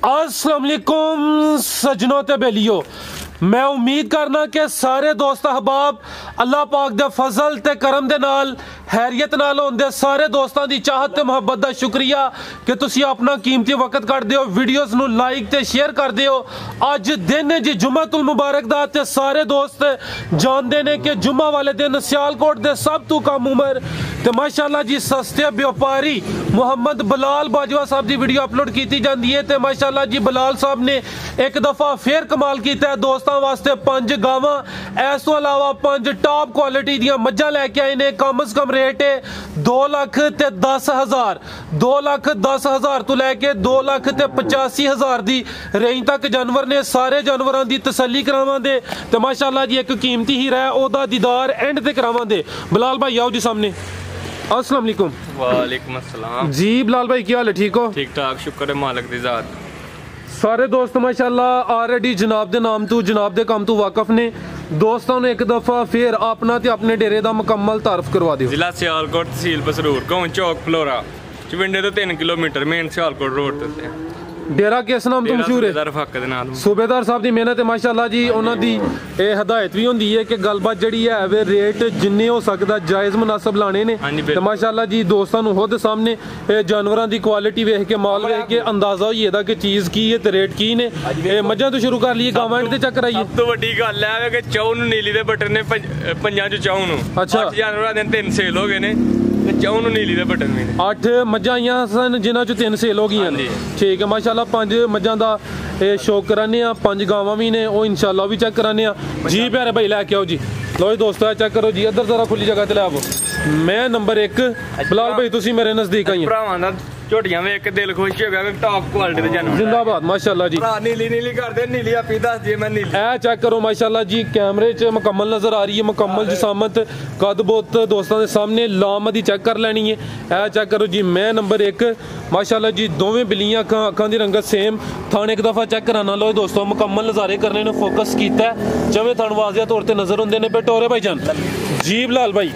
अस्सलाम वालेकुम सजनों ते बेलियो, मैं उम्मीद करना कि सारे दोस्त अहबाब अल्लाह पाक दे फजल ते करम दे नाल हैरियत नाल होंदे। सारे दोस्तों की चाहत ते मुहब्बत दा शुक्रिया कि तुसी अपना कीमती वक्त कढदे हो, वीडियोस नू लाइक ते शेयर करदे हो। अज दिन है जी जुम्मतुल मुबारक दा ते सारे दोस्त जानते ने कि जुम्मा वाले दिन सियालकोट दे सब तो कम उम्र ते माशाअल्लाह जी सस्ते व्यापारी मुहम्मद बिलाल बाजवा साहब की वीडियो अपलोड की जाती है। तो माशाअल्लाह जी बिलाल साहब ने एक दफ़ा फिर कमाल किया है। दोस्तों वास्ते 5 गावां, इस तो अलावा 5 टॉप क्वालिटी दी मज्जां लैके आए ने। कम से कम रेट है 2,10,000, 2,10,000 तो लैके 2,85,000 दी रेंज तक जानवर ने। सारे जानवरों की तसल्ली करावांगे ते माशाअल्लाह जी एक कीमती हीरा है, ओदा दीदार एंड ते करावांगे। बिलाल भाई आओ जी सामने। अस्सलाम वालेकुम। वालेकुम अस्सलाम जी बिलाल भाई क्या हाल है, ठीक हो? ठीक ठाक, शुक्र है मालिक दी जात। सारे दोस्त माशाल्लाह ऑलरेडी जनाब दे नाम तो जनाब दे काम तो वाकफ ने। दोस्तों ने एक दफा फिर अपना ते अपने डेरे दा मुकम्मल तारफ करवा दियो। जिला सियालकोट, तहसील बसरूर, गांव चौक फ्लोरा, चविंडे तो 3 किलोमीटर मेन सियालकोट रोड ते। डेरा किस नाम तो मशहूर है? सूबेदार साहब की मेहनत है माशाल्लाह जी। उन्होंने हदायत भी होंगी है कि गलबात जी है वे रेट जिन्ने हो सकता जायज़ मुनासब लाने ने। तो माशाल्लाह जी दोस्तों को खुद सामने जानवरों की क्वालिटी वेख के माल वेख के अंदाजा हो जाता कि चीज़ की है तो रेट की ने। मझां तो शुरू कर लिए, गावां ते चेक कराइए। सब तो वड्डी गल है कि चौं नूं नीली दे बटन ने 5 चौं नूं। अच्छा, जानवरां दे 3 सेल हो गए ने ते चौं नूं नीली दे बटन भी ने। 8 मझां आईयां सन जिन्हां चों 3 सेल हो गई। ठीक है माशाल्लाह। 5 मझां दा शौक कराने, 5 गावां भी ने, वो इंशाल्लाह भी चेक कराने जी। प्यारे भाई लैके आओ जी। लो जी दोस्तों चेक करो जी, इधर जरा खुली जगह ते लै आओ। मैं नंबर 1 बिलाल भाई तुसी मेरे नजदीक आई भरावां दा झोटियां वेख के दिल खुश हो गया कि टॉप क्वालिटी दे जानवर। जिंदाबाद माशाल्लाह जी। नीली नीली कर दे, नीली आपी दस दी मैं नीली। ए चेक करो माशाल्लाह जी, कैमरे च मुकम्मल नजर आ रही है, मुकम्मल जिसामत कद बोत दोस्तों के सामने लाम दी चेक कर लेनी है। ए चेक करो जी, मैं नंबर 1 माशाल्लाह जी। दोवें बिल्लियां अखां दी रंगत सेम। थान एक दफा चेक कराना। लो दोस्तों मुकम्मल नज़ारे करने ने फोकस किया है, जवें थान वाजिया तौर पर नजर होंगे ने। बेटोरे भाई जान जी बिलाल भाई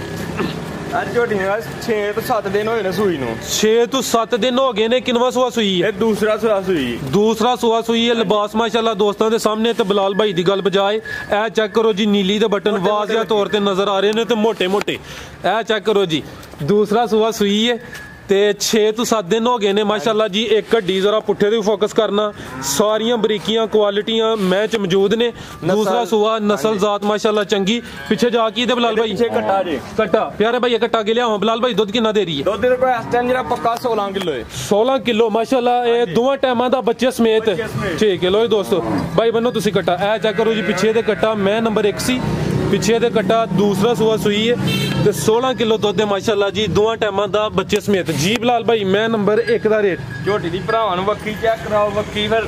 6 तो 7 दिन होए ने सूई नूं। 6 तो 7 दिन हो गए ने। किनवा सुआ सुई है? दूसरा सुआ सुई। दूसरा सुआ सुई है। लिबास माशाल्लाह दोस्तों के सामने। तो बिलाल भाई की गल बजाए ए चेक करो जी, नीली दे बटन वाजिया तौर पर नजर आ रहे हैं तो मोटे मोटे। ए चेक करो जी, दूसरा सुआ सुई है ते 6 तो 7 दिन हो गए ने माशाल्लाह जी। एक हड्डी जरा पुट्ठे ते फोकस करना, सारियां बरीकियां क्वालिटियां मैच मौजूद ने। दूसरा सुआ नस्ल जात माशाल्लाह चंगी। पीछे जा की बिलाल भाई कट्टा जी, कट्टा प्यारे भाई कट्टा के लिया। बिलाल भाई दुध कितना दे रही है? दुध इस टाइम जरा पक्का 16 किलो है। 16 किलो माशाल्लाह। ये दोवां टाइमां दा बच्चे समेत। ठीक है लो दोस्तों भाई बनो तुसी कट्टा ए चेक करो जी। पिछे दे कट्टा मैं नंबर 1 सी, पिछे दे कट्टा दूसरा सुआ सुई है ते 16 किलो दुध है माशाल्लाह जी, दोवां टाइमां दा बच्चे समेत जी। बिलाल भाई मैं नंबर 1 दा रेट झोटी दी भरावां नूं वक्की चेक कराओ। वक्की फिर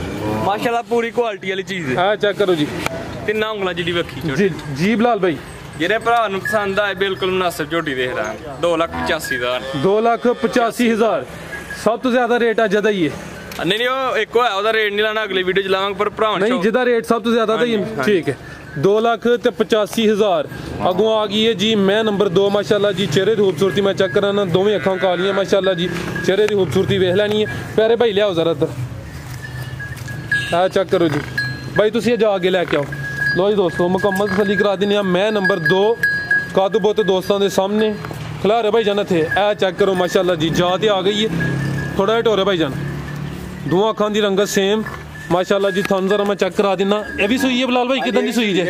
माशाल्लाह पूरी क्वालिटी वाली चीज है। चेक करो जी, 3 उंगलां जिहड़ी वक्की जी जी बिलाल भाई। जेरे भरा नूं पसंद आए बिल्कुल मुनासिब झोटी देख रहा है। 2,85,000 2,85,000 सब तो ज्यादा रेट अज दा ही है। नहीं वो एक है ओदा रेट नहीं लाना, अगली वीडियो च लावांगे पर भरावां नहीं जिहदा रेट सब तो ज्यादा दा ही। ठीक है 2,85,000 अगों आ गई है जी। मैं नंबर 2 माशाल्लाह जी। चेहरे की खूबसूरती मैं चेक कराना, दोवें अखां कालियां माशाल्लाह जी। चेहरे की खूबसूरती वेख लैनी है। प्यारे भाई लियाओ जरा इधर चेक करो जी भाई, तुसी जा आगे लैके आओ। लो जी दोस्तों मुकम्मल तसल्ली करा देने। मैं नंबर 2 कद बोत दोस्तों के सामने खिलारे भाई जान थे। ए चेक करो माशाल्लाह जी, जा ते आ गई है। थोड़ा जिहा टोरे भाई जान, दोवां अखां की रंगत सेम माशाल्लाह जी। थानू जरा मैं चेक करा देना। ये भी सुई है बिलाल भाई? किदन दी सुई है?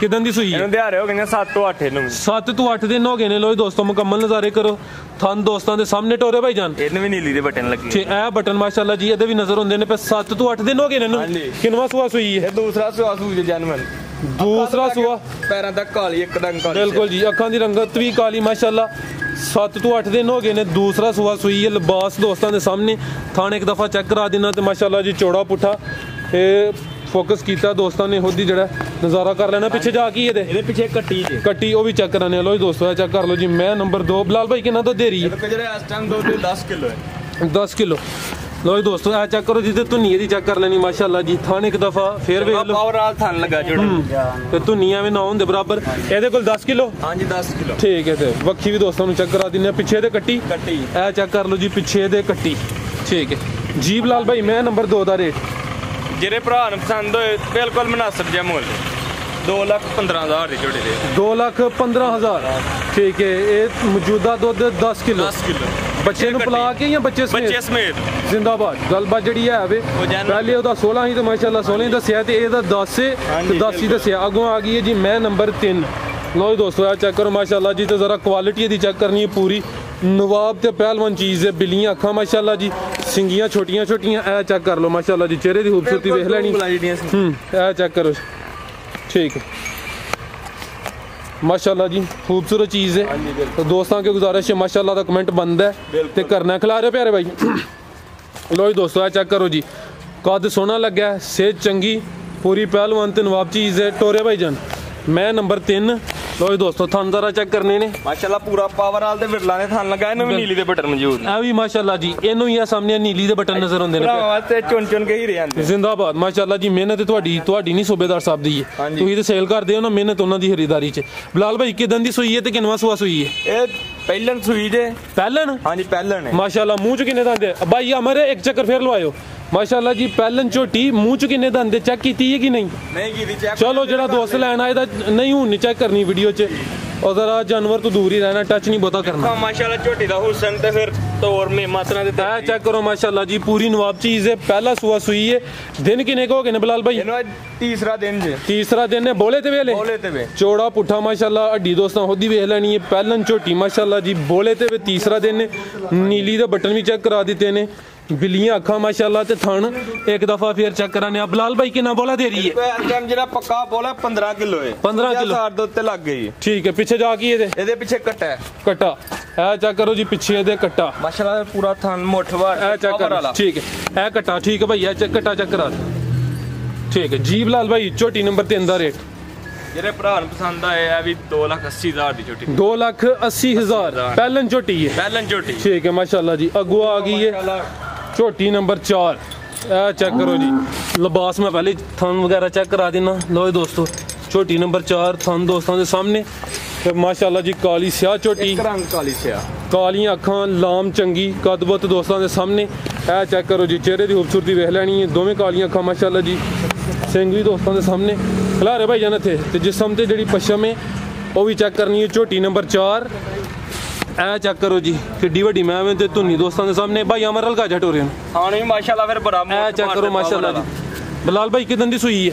किदन दी सुई है? दिहाड़े हो गए 7 तो 8 दिन। 7 तो 8 दिन हो गए ने। लो दोस्तों मुकम्मल नज़ारे करो थान दोस्तों के सामने। टोरे भाई जान इहने भी नीली दे बटन लगे। ए बटन माशाल्लाह जी इहदे भी नजर होंदे ने पे। 7 तो 8 दिन हो गए ने। किनवा सुआ सुई है? दूसरा सुआ सुई जानवर। दूसरा सुआ पैरों तक काली, एकदम काली। बिल्कुल जी, अखां दी रंगत भी काली माशाल्लाह। 7 तो 8 दिन हो गए ने। दूसरा सुआ सुई है। लिबास दोस्तों के सामने। थान एक दफा चेक करा देना तो माशाल्लाह जी चौड़ा पुट्ठा फोकस किया दोस्तों ने। खुद ही जरा नज़ारा कर लेना। पिछे जाके ये पीछे कट्टी कट्टी वो भी चेक कराने। लो दोस्तों चेक कर लो जी। मैं नंबर 2 बिलाल भाई कितना दुध दे रही है? 10 किलो है। 10 किलो। लो जी दोस्तों ए चेक करो जी। धुनिया दी चेक कर लेनी माशाल्लाह जी। थान एक दफा फिर वेख लो थान लगा ते धुनिया भी ना होंदे बराबर। एदे कोल 10 किलो। हां जी 10 किलो। ठीक है ते वक्खी भी दोस्तों चेक करा दिने। पिछे दे कट्टी ए चेक कर लो जी। पिछे दे कट्टी ठीक है। जी बिलाल भाई मैं नंबर 2 ਦਾ ਰੇਟ ਜਿਹੜੇ ਭਰਾ ਨੂੰ ਪਸੰਦ ਹੋਏ ਬਿਲਕੁਲ ਮੁਨਾਸਿਬ ਜਿਹਾ ਮੁੱਲ 2,15,000 ਦੀ ਝੋਟੀ ਦੇ 2,15,000 ਠੀਕ ਹੈ। ਇਹ ਮੌਜੂਦਾ ਦੁੱਧ 10 ਕਿਲੋ 10 ਕਿਲੋ ਬੱਚੇ ਨੂੰ ਪਿਲਾ ਕੇ ਜਾਂ ਬੱਚੇ ਸਮੇਤ ਜ਼ਿੰਦਾਬਾਦ। ਗੱਲਬਾਤ ਜਿਹੜੀ ਹੈ ਵੇ ਪਹਿਲੇ ਉਹਦਾ 16 ਹੀ ਤੇ ਮਾਸ਼ਾਅੱਲਾ 16 ਹੀ ਦੱਸਿਆ ਤੇ ਇਹਦਾ 10 ਤੇ 10 ਹੀ ਦੱਸਿਆ। ਅੱਗੋਂ ਆ ਗਈ ਹੈ ਜੀ ਮੈਂ ਨੰਬਰ 3। ਲਓ ਦੋਸਤੋ ਆ ਚੈੱਕ ਕਰੋ ਮਾਸ਼ਾਅੱਲਾ ਜੀ ਤੇ ਜ਼ਰਾ ਕੁਆਲਿਟੀ ਇਹਦੀ ਚੈੱਕ ਕਰਨੀ ਹੈ पूरी नवाब ते पहलवान चीज़ है। बिल्लियां अखा माशाल्लाह जी, सिंगियां छोटियां छोटियां। ए चेक कर लो माशाल्लाह जी, चेहरे की खूबसूरती देख लैनी। ए चेक करो ठीक है माशाल्लाह जी, खूबसूरत चीज़ है। तो दोस्तों की गुजारिश है माशाल्लाह का कमेंट बंद है ते करना खिला रहे प्यारे भाई। लो जी दोस्तों ए चेक करो जी, कद सोहना लग्या, सेहत चंगी, पूरी पहलवान ते नवाब चीज़ है। टोरे भाई जान मैं नंबर 3। लो जी दोस्तों थान जरा चेक करने ने माशाल्लाह पूरा पावर वाल ते विरला ने थान लगा। इनु भी नीली दे बटन मौजूद है भी माशाल्लाह जी। इनु ही सामने नीली दे बटन नजर आंदे ने वास्ते चुन चुन के ही रह जांदे। जिंदाबाद माशाल्लाह जी। मेहनत ਤੁਹਾਡੀ नहीं सूबेदार साहब दी है, ਤੁਸੀਂ ਤੇ ਸੇਲ ਕਰਦੇ ਹੋ ਨਾ, ਮਿਹਨਤ ਉਹਨਾਂ ਦੀ ਖਰੀदारी ਚ। ਬਿਲਾਲ ਭਾਈ ਕਿਦਾਂ ਦੀ ਸੂਈ ਹੈ ਤੇ ਕਿੰਨਵਾ ਸੂਆ ਸੂਈ ਹੈ? ਇਹ ਪਹਿਲਨ ਸੂਈ ਜੇ। ਪਹਿਲਨ? ਹਾਂਜੀ ਪਹਿਲਨ ਹੈ ਮਾਸ਼ਾਅੱਲਾ। ਮੂੰਹ ਚ ਕਿੰਨੇ ਦੰਦ ਹੈ ਭਾਈ? ਹਮਾਰੇ ਇੱਕ ਚੱਕਰ ਫੇਰ ਲਵਾਇਓ माशाल्लाह जी। पहलन झोटी मूँह च किन्ने दंद चेक की है कि नहीं? नहीं की चेक। चलो जो दोस्त लैन आए नहीं हूँ नहीं चेक करनी वीडियो च, और जरा जानवर तो दूर ही रहना, टच नहीं बहुता करना। माशाल्लाह झोटी दा हुसन ते फिर तौर में मात्रा दे चेक करो माशाल्लाह जी, पूरी नवाब चीज है। पहला सुआ सुई है। दिन किन्ने को हो गए बिलाल भाई? तीसरा दिन जे। तीसरा दिन है। बोले ते वेले? बोले ते वे। चौड़ा पुठा माशाल्लाह, हड्डी दोस्तों खुद ही वेख लैनी है। पहलन झोटी माशाल्लाह जी, बोले ते वे। तीसरा दिन है। नीली दे बटन भी चेक करा दिते ने। बिल्लियां अखा माशाल्लाह ते थान एक दफा फिर चेक कराने। बिलाल भाई कितना बोला दे रही है? टाइम जरा पक्का बोला 15 किलो है। 15 किलो दे उत्ते लग गई। ठीक है। पीछे जाके ਇਹਦੇ ਪਿੱਛੇ ਕੱਟਾ ਹੈ। ਕੱਟਾ ਇਹ ਚੈੱਕ ਕਰੋ ਜੀ, ਪਿੱਛੇ ਇਹਦੇ ਕੱਟਾ ਮਾਸ਼ਾਅੱਲਾ ਪੂਰਾ ਥਣ ਮੋਠਵਾ ਇਹ ਚੈੱਕ ਕਰੋ। ਠੀਕ ਹੈ ਇਹ ਕੱਟਾ ਠੀਕ ਹੈ ਭਾਈ, ਇਹ ਚੈੱਕ ਕੱਟਾ ਚੈੱਕ ਕਰਾ। ਠੀਕ ਹੈ ਜੀ ਬਿਲਾਲ ਭਾਈ, ਝੋਟੀ ਨੰਬਰ 3 ਦਾ ਰੇਟ ਜਿਹੜੇ ਭਰਾ ਨੂੰ ਪਸੰਦ ਆਏ ਆ ਵੀ 2,80,000 ਦੀ ਝੋਟੀ। 2,80,000 ਪਹਿਲਨ ਝੋਟੀ ਹੈ। ਪਹਿਲਨ ਝੋਟੀ ठीक है माशाल्लाह जी। अगुआ आ गई है झोटी नंबर 4। चेक करो जी लिबास में पहले थन वगैरह चेक करा देना। लो दोस्तों झोटी नंबर 4 थन दोस्तों के सामने ते माशाल्लाह जी, काली स्याह झोटी, काली स्याह, कालियां अखां, लाम चंगी, कदबत दोस्तों के सामने। ए चेक करो जी, चेहरे की खूबसूरती देख लैनी है। दोवें कालियां अखां माशाल्लाह जी, सिंग भी दोस्तों के सामने। खिलारे भाई जान थे ते जिसम ते जिहड़ी पछम है वो भी चेक करनी है। झोटी नंबर 4 ए चेक करो जी, किड्डी वड्डी मैम ते धुनी दोस्तों के सामने। भाई अमर हल्का झट हो रहे हैं। हाँ नहीं माशाल्लाह फिर बड़ा ए चेक करो माशाल्लाह जी। बिलाल भाई कितन दी सुई है?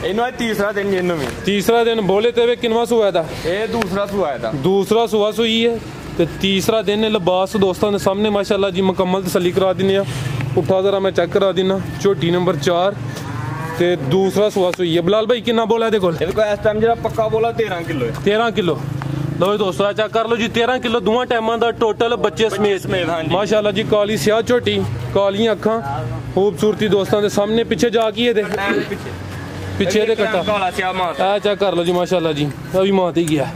इन्हों तीसरा दिन जी। इन्हों तीसरा दिन। बोले ते वे किनवा सुआ था? ये दूसरा सुआ था। दूसरा सुआ सुई है ते तीसरा दिन। लिबास दोस्तों के सामने माशाल्लाह जी, मुकम्मल तसल्ली करा देने। उठा जरा मैं चेक करा देना। झोटी नंबर 4 ते दूसरा सुआ सुई है। बिलाल भाई कितना बोला है? देखो इस टाइम जरा पक्का बोला 13 किलो है। 13 किलो। लो दोस्तों चेक कर लो जी, 13 किलो दोवां टाइमां दा टोटल बच्चे समेत माशाल्लाह जी। काली स्याह झोटी, कालियां अखां, खूबसूरती दोस्तों के सामने। पीछे जा की है पीछे दे कट्टा चेक कर लो जी माशाल्लाह जी, अभी मात ही गया।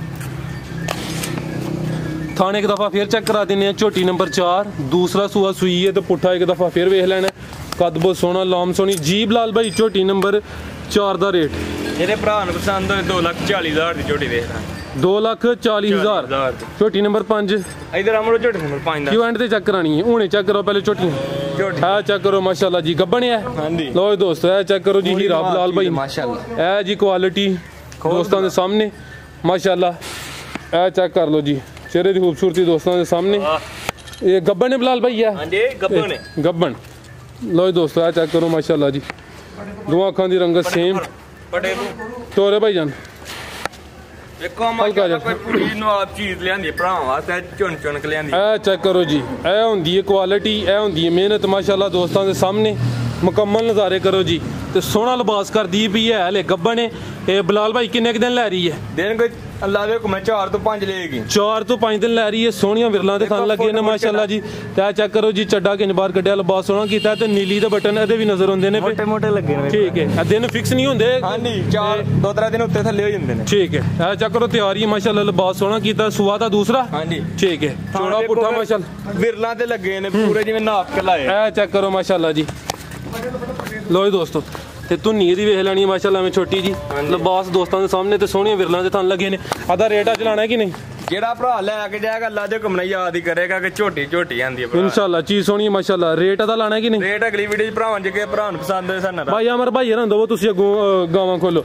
थाने एक दफा फिर चेक करा देने। झोटी नंबर 4 दूसरा सुआ सुई है तो पुट्ठा एक दफा फिर वेख लेना। कद बहुत सोहना, लाम सोहनी जी। बिलाल भाई झोटी नंबर 4 का रेट ਜਿਹੜੇ ਭਰਾ ਨੂੰ ਪਸੰਦ ਹੋਏ 2,40,000 ਦੀ ਝੋਟੀ ਦੇਖਦਾ। 2,40,000 झोटी नंबर 5 इधर हमरो झोटी नंबर 5 दा क्यों एंड ते चेक करानी है? हुणे चेक करो पहले झोटी। हां चेक करो माशाल्लाह जी, गब्बन है। हां जी। लो दोस्तों ए चेक करो जी, हीरा बिलाल भाई माशाल्लाह। ए जी क्वालिटी दोस्तों के सामने माशाल्लाह। ए चेक कर लो जी, चेहरे की खूबसूरती दोस्तों के सामने। ये गब्बन है बिलाल भाई? है हां जी गब्बन है। गब्बन। लो दोस्तों ए चेक करो माशाल्लाह जी, दोवां अखां दी रंगत सेम। बड़े टोरे भाई जान देखो माशाल्लाह कोई पूरी नवाब चीज लियांदी भरावां वास्ते चुन चुन के लियांदी। ए चेक करो जी, ए हुंदी है क्वालिटी, ए हुंदी है मेहनत माशाल्लाह दोस्तों के सामने। मुकम्मल नज़ारे करो जी ते सोहना लिबास कर दी भी है। हले गब्बन है। ए बिलाल भाई किन्ने दिन लै रही है? दिन कोई अल्लाह दे हुक्म 4 तो 5 लेगी। 4 तो 5 दिन लै रही है। सोहनियां विरलां ते थन लगे ने माशाल्लाह जी। ते चेक करो जी, चड्डा किन बार कड्डिया, लिबास सोहना कीता ते नीली दे बटन एदे भी नजर आउंदे ने। मोटे मोटे लगे ने। ठीक है। ए दिन फिक्स नहीं होंदे। हां जी 4 2-3 दिन उत्ते थल्ले हो जांदे ने। ठीक है। ए चेक करो तैयारी माशाल्लाह, लिबास सोहना कीता। सुआ दा दूसरा। हां जी ठीक है। चौड़ा पुट्ठा माशाल्लाह, विरलां ते लगे ने पूरे जिवें नाप के लाए। ए चेक करो माशाल्लाह जी। लो जी दोस्तों ते धुनी दी वेख लैनी माशाल्लाह में छोटी जी। लिबास दोस्तों के सामने ते सोहनियां विरलां ते थन लगे ने। आधा रेट अज लाना है कि नहीं? ਜਿਹੜਾ ਭਰਾ ਲੈ ਕੇ ਜਾਏਗਾ ਅੱਲਾ ਦੇ ਹੁਕਮ ਨਾਲ ਯਾਦ ਹੀ ਕਰੇਗਾ ਕਿ ਝੋਟੀ ਝੋਟੀ ਆਂਦੀ ਹੈ इंशाल्लाह चीज सोनी है माशाल्लाह। रेट अदा लाना है कि नहीं? ਰੇਟ ਅਗਲੀ ਵੀਡੀਓ 'ਚ ਭਰਾਵਾਂ ਜੇ ਭਰਾ ਨੂੰ ਪਸੰਦ ਹੋਏ ਸਾਨੂੰ भाई अमर भाई ना दो तुसी अगों गावां खोलो।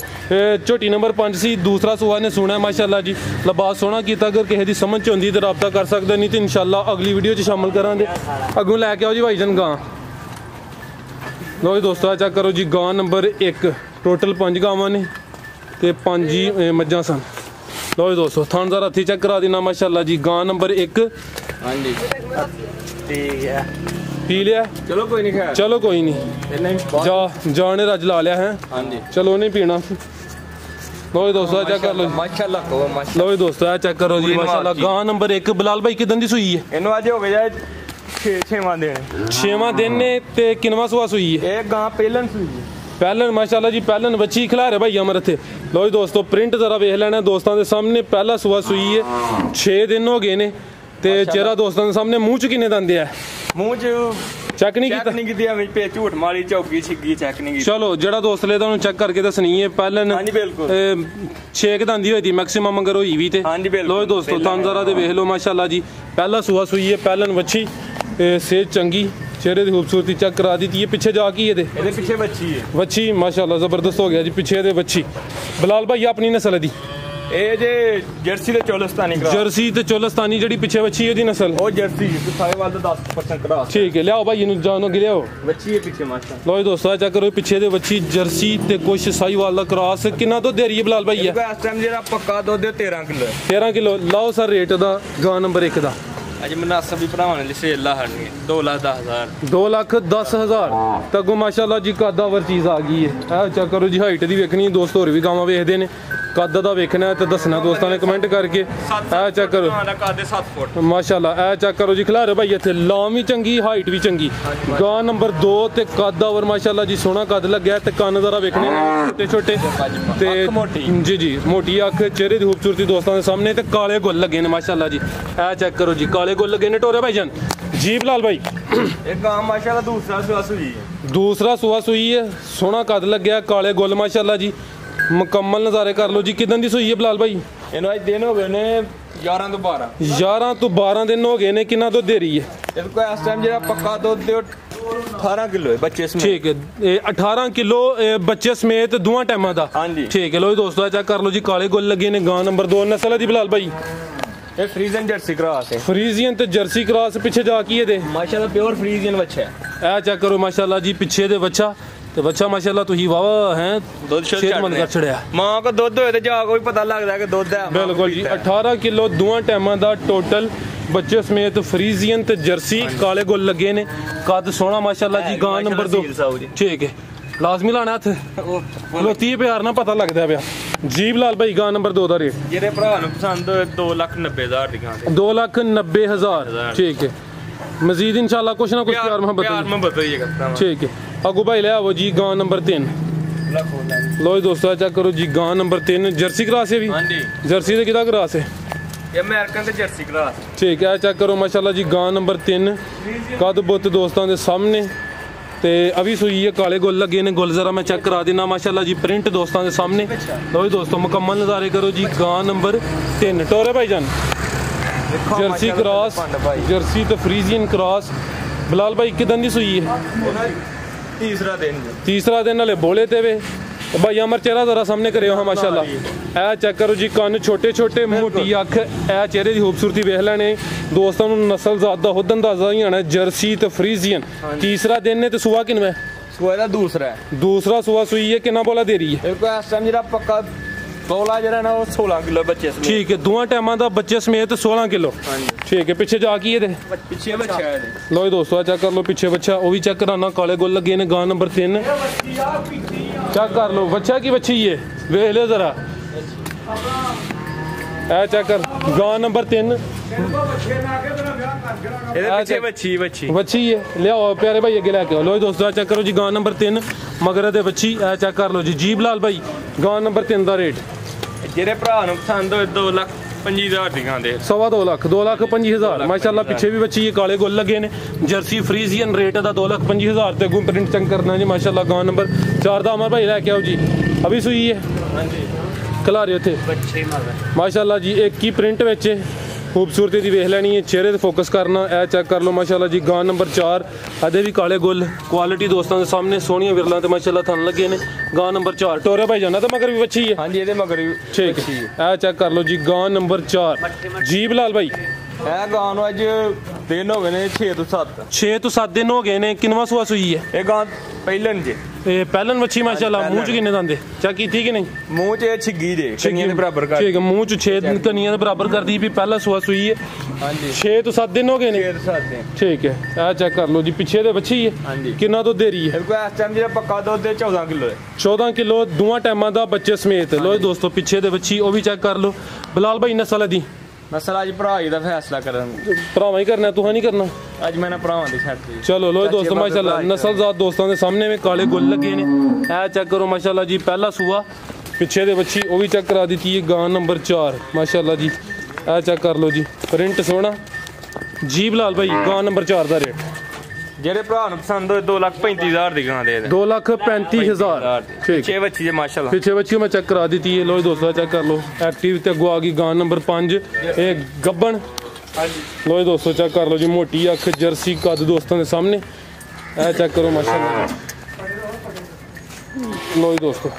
झोटी नंबर 5 सी दूसरा सुआ ने सुना है माशाल्लाह जी। लिबास सोहना कीता, अगर किसी दी समझ च होंदी ते राबता कर सकदे, नहीं ते इंशाल्लाह अगली वीडियो च शामिल करांगे। अगों लैके आओ जी भाईजान गां। लो जी दोस्तों चेक करो जी, गां नंबर 1 टोटल 5 गावां ने ते 5 ही मज्जां सन। लो जी दोस्तों थानदार हथी चेक करा देना माशाल्लाह जी। गां नंबर 1 हाँ जी ठीक है, पी लिया? चलो कोई नहीं खैर, चलो कोई नहीं जाने रज ला लिया है। हाँ जी चलो नहीं पीना। लो जी दोस्तों चेक कर लो माशाल्लाह को माशाल्लाह। लो जी दोस्तों चेक करो जी माशाल्लाह। गां नंबर 1 बिलाल भाई किदन दी सुई है? इन्हों अज हो गया 6वां दिन। 6वां दिन ने ते किनवा सुआ सुई है? एक गां पहलन सुई है। पहलन माशाल्लाह जी, पहलन बच्ची खिला रहे भाई अमर थे। लो जी दोस्तों प्रिंट जरा वेख लेना दोस्तों के सामने। पहला सुआ सुई है, 6 दिन हो गए ने ते चेहरा दोस्तों के सामने। मुंह च किन्ने दंद है? मुंह च चेक नहीं कीता? नहीं कीती अभी पे झूठ मारी चौकी छिगी चेक नहीं की। चलो जेड़ा दोस्त लेदा उन्हें चेक करके दसनी है। पहलन 6 दंदी हुई थी मैक्सिमम, अगर हुई भी थे। लो जी दोस्तों तानजारा दे वेख लो माशाल्लाह जी। पहला सुआ सुई है, पहलन बच्ची, सेहत चंगी, चेहरे की खूबसूरती चेक करा दी थी। ये पीछे जाकी है पीछे बच्ची है, बच्ची माशाल्लाह जबरदस्त हो गया जी। पीछे दे बच्ची बिलाल भाई अपनी नस्ल दी जर्सी ते चोलस्तानी जर्सी ते चोलस्तानी जेडी पीछे बच्ची है दी नस्ल ओ जर्सी साहिवाल दा 10% क्रॉस। ठीक है लियाओ भाई इनु जानो कि लियाओ बच्ची है पीछे माशाल्लाह। लो दोस्तों चेक करो पीछे दे बच्ची जर्सी ते कुछ साहिवाल दा क्रॉस। कितना दुध दे रही है बिलाल भाई? इस टाइम जेड़ा पक्का दुध 13 किलो है। 13 किलो। लाओ सर रेट दा गां नंबर 1 दा। अज मुनासिब भी भरावां ने सेल ला हड़नी 2,10,000 2,10,000 तक माशाल्लाह जी। कदावर चीज आ गई है। चेक करो जी, हाइट दी वेखनी है दोस्त, होर भी गावां वेखदे ने। कद दा वेखना है तो दसना दोस्तों ने कमेंट करके। चेक करो 7 फुट माशाल्लाह। चेक करो जी खिलारे भाई इत्थे लाम भी चंगी, हाइट भी चंगी। गां नंबर 2 ते कदावर माशाल्लाह जी, सोहना कद लग्या ते कन्न जरा वेखने छोटे छोटे ते जी जी मोटी अख, चेहरे की खूबसूरती दोस्तों के सामने ते काले गुल लगे ने माशाल्लाह जी। चेक करो जी काले गुल लगे ने टोरे भाईजान जी। बिलाल भाई एक गां माशाल्लाह दूसरा सुआ सुई है। दूसरा सुआ सुई है, सोहना कद लग्या, काले गुल माशाल्लाह जी। मुकम्मल नज़ारे कर लो जी। किदन दी सुई है बिलाल भाई? इन्हों अज दिन हो गए ने 11 तो 12 11 तो 12 दिन हो गए ने। कितना दुध दे रही है? इसको इस टाइम जेड़ा पक्का दुध 18 किलो है बच्चे समेत। ठीक है 18 किलो बच्चे समेत दोवां टाइमां दा। हां जी ठीक है। लो दोस्तों चेक कर लो जी काले गुल लगे ने। गां नंबर 2 नस्ल दी बिलाल भाई? ये फ्रीजियन जर्सी क्रॉस है। फ्रीजियन ते जर्सी क्रॉस पीछे जा की है दे माशाल्लाह प्योर फ्रीजियन बच्चा है। चेक करो माशाल्लाह जी पीछे दे बच्चा ते बच्चा माशाल्लाह तुही वाह हैं दूध सेहतमंद कर छड़िया। मां को दूध होए ते जा कोई पता लगदा है कि दूध है। बिल्कुल जी 18 किलो दोवां टाइमां दा टोटल बच्चे समेत। फ्रीजियन ते जर्सी काले गुल लगे ने। कद सोहना माशाल्लाह जी। गां नंबर 2 ठीक है लाजमी लाना हथ लो 30 प्यार ना पता लगदा पिया जी। बिलाल भाई गां नंबर 2 दा रेट जेरे भरा नु पसंद 2,90,000 दी गां 2,90,000 ठीक है। मजीद इंशाल्लाह कुछ ना कुछ प्यार मोहब्बत होइएगा। ठीक है अगू भाई ले आओ जी। गां नंबर 3 लो दोस्तों चेक करो जी। गां नंबर 3 जर्सी क्रॉस है भी? हां जी जर्सी दे किदा क्रॉस है? ये अमेरिकन ते जर्सी क्रॉस। ठीक है चेक करो माशाल्लाह जी। गां नंबर 3 कद बुत दोस्तों के सामने ते अभी सुई है। काले गुल लगे ने। गुल जरा मैं चेक करा देना माशाल्लाह जी। प्रिंट दोस्तों के सामने। लो दोस्तों मुकम्मल नज़ारे करो जी। गां नंबर 3 टोरे भाईजान जर्सी क्रॉस, जर्सी तो फ्रीजियन क्रॉस। बिलाल भाई किदन दी सुई है? तीसरा दिन हले बोले ते वे भाई अमर चेहरा जरा सामने करे हो माशाल्लाह। चेक करो जी कान छोटे छोटे, मोटी अख, चेहरे की खूबसूरती वेख लेने दोस्तों। नस्ल ज्यादा खुद अंदाजा ही आना जर्सी तो फ्रीजियन। तीसरा दिन है तो सुबह किनवा? सुबह दूसरा सुबह सुई है। कितना बोला दे रही है? पक्का 16 किलो बच्चे समेत। ठीक है दोवां टाइमां दा बच्चे समेत 16 किलो। ठीक है पीछे जा की है पीछे बच्चा है। लो दोस्तों चेक कर लो पीछे बच्चा, वो भी चेक कराना। काले गुल लगे ने। गां नंबर 3 चेक कर लो बच्चा की बच्ची है वेख ले जरा। चेक कर गां नंबर 3 बच्ची है। लियाओ प्यारे भाई अगे लैके आओ। लो दोस्तों चेक करो जी गां नंबर 3 मगर दे बच्ची। चेक कर लो जी। जी बिलाल भाई गां नंबर 3 दा रेट जेरे भरा नु पसंद होए 2,25,000 दी गां दे 2,25,000 माशाल्लाह। पीछे भी बच्ची है काले गुल लगे ने। जर्सी फ्रीजियन रेट दा 2,25,000 ते गुम प्रिंट चेक करना जी माशाल्लाह। गां नंबर 4 दा अमर भाई लैके आओ जी। अभी सुई है खिलारे उत्थे माशाल्लाह जी। एक ही प्रिंट विच खूबसूरती दी वेख लैनी है, चेहरे ते फोकस करना। ए चेक कर लो माशाल्लाह जी। गां नंबर 4 अदे भी काले गुल क्वालिटी दोस्तों के सामने सोहनियां विरलां ते माशाल्लाह थन लगे ने। गां नंबर 4 टोरे भाई जाना तो मगर भी बच्ची है। हाँ जी ये मगर भी ठीक है। ए चेक कर लो जी गां नंबर 4 जी बिलाल भाई। ਇਹ ਗਾਂ ਨੂੰ ਅੱਜ ਦਿਨ ਹੋ ਗਏ ਨੇ 6 ਤੋਂ 7 दिन हो गए ने। किनवा सुआ सुई है ਇਹ ਗਾਂ ਪਹਿਲਨ ਜੇ पहलन बच्ची माशाल्लाह। मुंह च किन्ने दंदे चेक की कि नहीं? ਮੂੰਹ 'ਚ ਇਹ ਛਿੱਗੀ ਜੇ ਕਨੀਆਂ ਦੇ ਬਰਾਬਰ ਕਰ। ठीक है मुंह च 6 कनियां दे बराबर कर दी भी पहला सुआ सुई है। हाँ जी 6 ਤੋਂ 7 दिन हो गए ने। 6 ਤੋਂ 7 दिन ठीक है। आ चेक कर लो जी पिछे दे बच्ची है। हाँ जी किन्ना दुध दे रही है? ਇਹ ਕੋਈ ਇਸ ਟਾਈਮ ਜਿਹੜਾ ਪੱਕਾ ਦੁੱਧ 14 ਕਿਲੋ ਹੈ। 14 किलो दोवां टाइमां दा बच्चे समेत। लो दोस्तों पिछे दे बच्ची वो भी चेक कर लो। बिलाल भाई नस्ल दी ਨਸਲ ਅੱਜ ਭਰਾ ਜੀ ਦਾ ਫੈਸਲਾ ਕਰਨ भरावां ही करना तुहां नहीं करना। ਅੱਜ ਮੈਂ ਨਾ ਭਰਾਵਾਂ ਦੀ ਛੱਡ ਦਿੱਤੀ। चलो लो दोस्तों माशाल्लाह नस्लजात दोस्तों के सामने में काले गुल लगे ने। ए चेक करो माशाल्लाह जी। पहला सूआ पिछे दे बच्ची वो भी चेक करा दी थी। गां नंबर 4 माशाल्लाह जी। ए चेक कर लो जी प्रिंट सोहना जी बिलाल भाई। गां नंबर 4 का रेट ਜਿਹੜੇ ਭਰਾ ਨੂੰ ਪਸੰਦ ਹੋਏ 2,35,000 ਦੀ ਗਾਂ ਦੇ ਦੇ 2,35,000 ठीक 6 ਬੱਚੀ ਜੇ ਮਾਸ਼ਾਅੱਲਾ। पिछे बच्ची मैं चेक करा दी थी। लो दोस्तों चेक कर लो एक्टिव ते अगो आ गई गां नंबर 5 ये गब्बन। लो दोस्तों चेक कर लो जी मोटी अख जर्सी कद दोस्तों के सामने। ए चेक करो माशाल्लाह। लो दोस्तों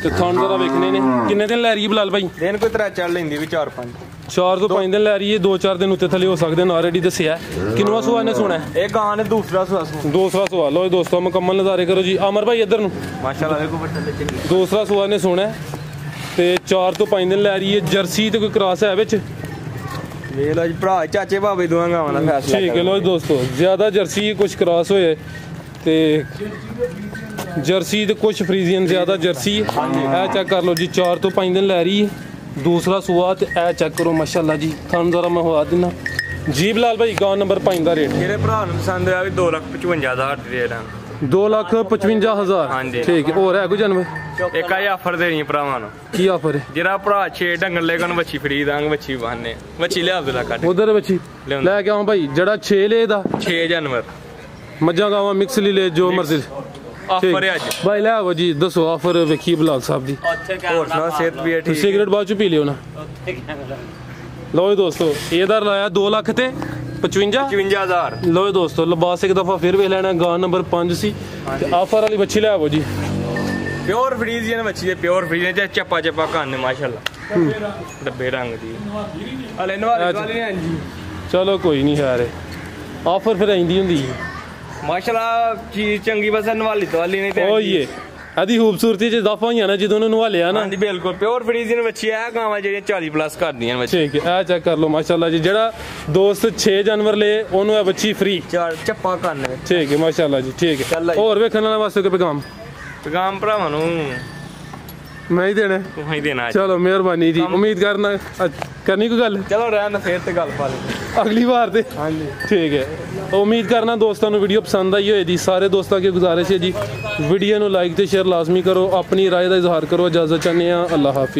ते थान जरा वेखने ने किन्ने दिन लै रही है बिलाल भाई? ਦਿਨ ਕੋਈ 3 ਚੱਲ ਲੈਂਦੀ ਵੀ 4-5 4 ਤੋਂ 5 दिन लै रही है। 2-4 दिन उत्ते थले हो सकते हैं ऑलरेडी दसिया। किनवा सुआ ने सुना है? ਇਹ ਗਾਂ ਨੇ ਦੂਸਰਾ ਸਵਾਸ दूसरा सुआ। लो दोस्तों मुकम्मल नज़ारे करो जी। अमर भाई इधर नु ਮਾਸ਼ਾਅੱਲਾ ਦੇਖੋ ਬੱਟੇ ਚੰਗੀ दूसरा सुआ ने सुना है ते 4 ਤੋਂ 5 दिन लै रही है। जर्सी ते कोई क्रॉस है विच? ਵੇਖ ਲਓ ਜੀ ਭਰਾ ਚਾਚੇ ਭਾਵੇਂ ਦੋਵਾਂ ਗਾਵਾਂ ਦਾ ਫੈਸਲਾ ठीक है। लो दोस्तों ज़्यादा जर्सी कुछ क्रॉस होए ते जर्सी ते कुछ फ्रीजियन ज़्यादा जर्सी है। ए चेक कर लो जी 4 ਤੋਂ 5 दिन लै रही है। दूसरा सुआ ते ए चेक करो माशाल्लाह जी। थान जरा मैं हवा देना जी बिलाल भाई। गां नंबर 5 का रेट ਜਿਹੜੇ ਭਰਾ ਨੂੰ ਪਸੰਦ ਹੋਇਆ ਵੀ 2,55,000 ਦੀ ਦੇ ਦਾਂ 2,55,000 हाँ जी। ठीक है। और है कोई जानवर? ਇੱਕ ਆ ਆਫਰ ਦੇਣੀ ਭਰਾਵਾਂ ਨੂੰ की ऑफर है? ਜਿਹੜਾ ਭਰਾ 6 ਡੰਗਰ ਲੈ ਕੇ ਬੱਚੀ ਫਰੀ ਦਾਂਗੇ ਬੱਚੀ ਬਾਹਨੇ ਬੱਚੀ ਲਿਆ ਦੇ ਲਾ ਕੱਢ उधर बच्ची लियाउंदा। लै के आऊं भाई जड़ा 6 ले दा 6 ਜਾਨਵਰ मज्जा गावां मिक्स ली ले जो मर्जी ਆਫਰ ਹੈ ਅੱਜ भाई ले आओ जी दसो ऑफर वेखी बिलाल साहब दी। ਹੋਰ ਸੁਣਾ ਸਿਹਤ ਵੀ ਹੈ ਠੀਕ सिगरेट बाद च पी लियो ना। लो जी दोस्तों इधर लाया 2,55,000 55,000 लो जी दोस्तों लिबास एक दफा फिर वे लेना। गां नंबर 5 सी ऑफर वाली बच्ची ले आओ जी। ਪਿਓਰ ਫਰੀਜ਼ੀਅਨ ਬੱਚੀ ਹੈ ਪਿਓਰ ਫਰੀਜ਼ੀਅਨ ਚ ਚੱਪਾ ਚੱਪਾ ਕੰਨ ਮਾਸ਼ਾਅੱਲਾ ਡੱਬੇ ਰੰਗ ਦੀ ਹਲੇ ਨਵਾਲੇ ਵਾਲੀ ਨਹੀਂ ਜੀ। चलो कोई नहीं यार ऑफर फिर आइंदी हुंदी ਮਾਸ਼ਾਅੱਲਾ ਚੀਜ਼ ਚੰਗੀ ਬਸ ਨਵਾਲੀ ਤਵਾਲੀ ਨਹੀਂ ਤੇ ओ ये आदी खूबसूरती च इजाफा होइया ना ਜਦੋਂ ਉਹਨੂੰ ਨਵਾਲਿਆ ਨਾ। ਹਾਂਜੀ ਬਿਲਕੁਲ ਪਿਓਰ ਫਰੀਜ਼ੀਅਨ ਬੱਚੀ ਹੈ ਗਾਵਾਂ ਜਿਹੜੀਆਂ 40 ਪਲੱਸ ਕਰਦੀਆਂ ਬੱਚੀ। ठीक है। आ चेक कर लो माशाल्लाह जी। ਜਿਹੜਾ दोस्त 6 जानवर ले ਉਹਨੂੰ ਹੈ ਬੱਚੀ फ्री। ਚਾਰ ਚੱਪਾ ਕੰਨ ਵਿੱਚ ठीक है माशाल्लाह जी। ठीक ਚੱਲ है। ਆਈ। और वेखਣ ਵਾਲੇ ਵਾਸਤੇ ਕੋਈ ਪੈगाम ਪੈਗਾਮ ਭਰਾਵਾਂ ਨੂੰ मैं ही देना? ਤੂੰ ਹੀ ਦੇਣਾ चलो मेहरबानी जी। उम्मीद करना करनी कोई गल ਚਲੋ ਰਹਿਣ ਫੇਰ ਤੇ ਗੱਲ ਪਾ ਲਈ अगली बार ते ਹਾਂਜੀ ठीक है। उम्मीद करना दोस्तों ਨੂੰ ਵੀਡੀਓ ਪਸੰਦ ਆਈ ਹੋਏਗੀ। ਸਾਰੇ ਦੋਸਤਾਂ की गुजारिश है जी वीडियो ਨੂੰ लाइक ਤੇ शेयर लाजमी करो। अपनी राय ਦਾ इजहार करो। इजाजत चाहते हैं। अल्लाह हाफिज।